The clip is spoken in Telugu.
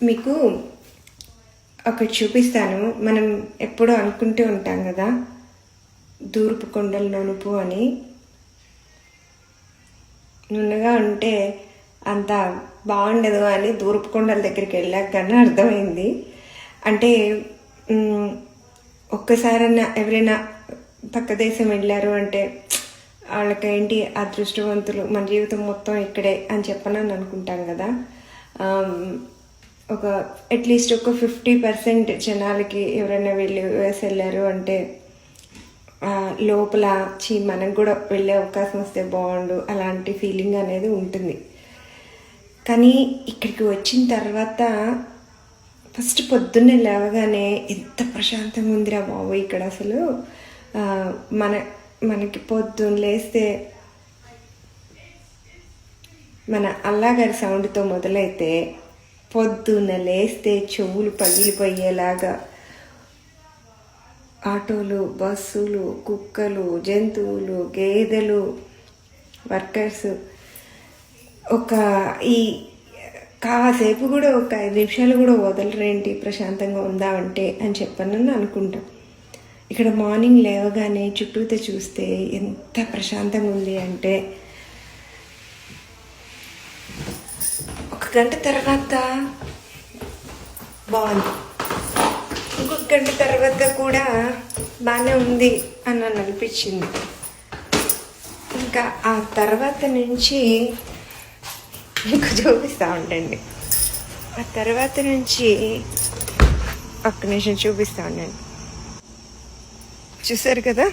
మీకు ఒకటి చూపిస్తాను. మనం ఎప్పుడూ అనుకుంటూ ఉంటాం కదా, దూర్పు కొండలు నునుపు అని. నున్నగా ఉంటే అంత బాగుండదు అని దూర్పు కొండల దగ్గరికి వెళ్ళాక కానీ అర్థమైంది. అంటే ఒక్కసారన్నా ఎవరైనా పక్క దేశం వెళ్ళారు అంటే వాళ్ళకేంటి అదృష్టవంతులు, మన జీవితం మొత్తం ఇక్కడే అని చెప్పనని అనుకుంటాం కదా. ఒక అట్లీస్ట్ ఒక 50% జనాలకి ఎవరైనా వెళ్ళి యూఎస్ వెళ్ళారు అంటే లోపల మనకు కూడా వెళ్ళే అవకాశం వస్తే బాగుండు అలాంటి ఫీలింగ్ అనేది ఉంటుంది. కానీ ఇక్కడికి వచ్చిన తర్వాత ఫస్ట్ పొద్దున్నే లేవగానే ఎంత ప్రశాంతంగా ఉందిరా బాబు ఇక్కడ. అసలు మనకి పొద్దున్న లేస్తే మన అల్లాగారి సౌండ్తో మొదలైతే పొద్దున్న లేస్తే చెవులు పగిలిపోయేలాగా ఆటోలు, బస్సులు, కుక్కలు, జంతువులు, గేదెలు, వర్కర్స్, ఈ కాసేపు కూడా ఒక 5 నిమిషాలు కూడా వదలరేంటి ప్రశాంతంగా ఉందామంటే అని చెప్పనని అనుకుంటాం. ఇక్కడ మార్నింగ్ లేవగానే చుట్టూతో చూస్తే ఎంత ప్రశాంతంగా ఉంది అంటే, ఒక గంట తర్వాత బాగుంది, ఇంకొక గంట తర్వాత కూడా బాగానే ఉంది అని నన్ను అనిపించింది. ఇంకా ఆ తర్వాత నుంచి మీకు చూపిస్తూ ఉండండి. ఆ తర్వాత నుంచి ఒక్క నిమిషం చూపిస్తూ ఉండండి. చూసారు కదా.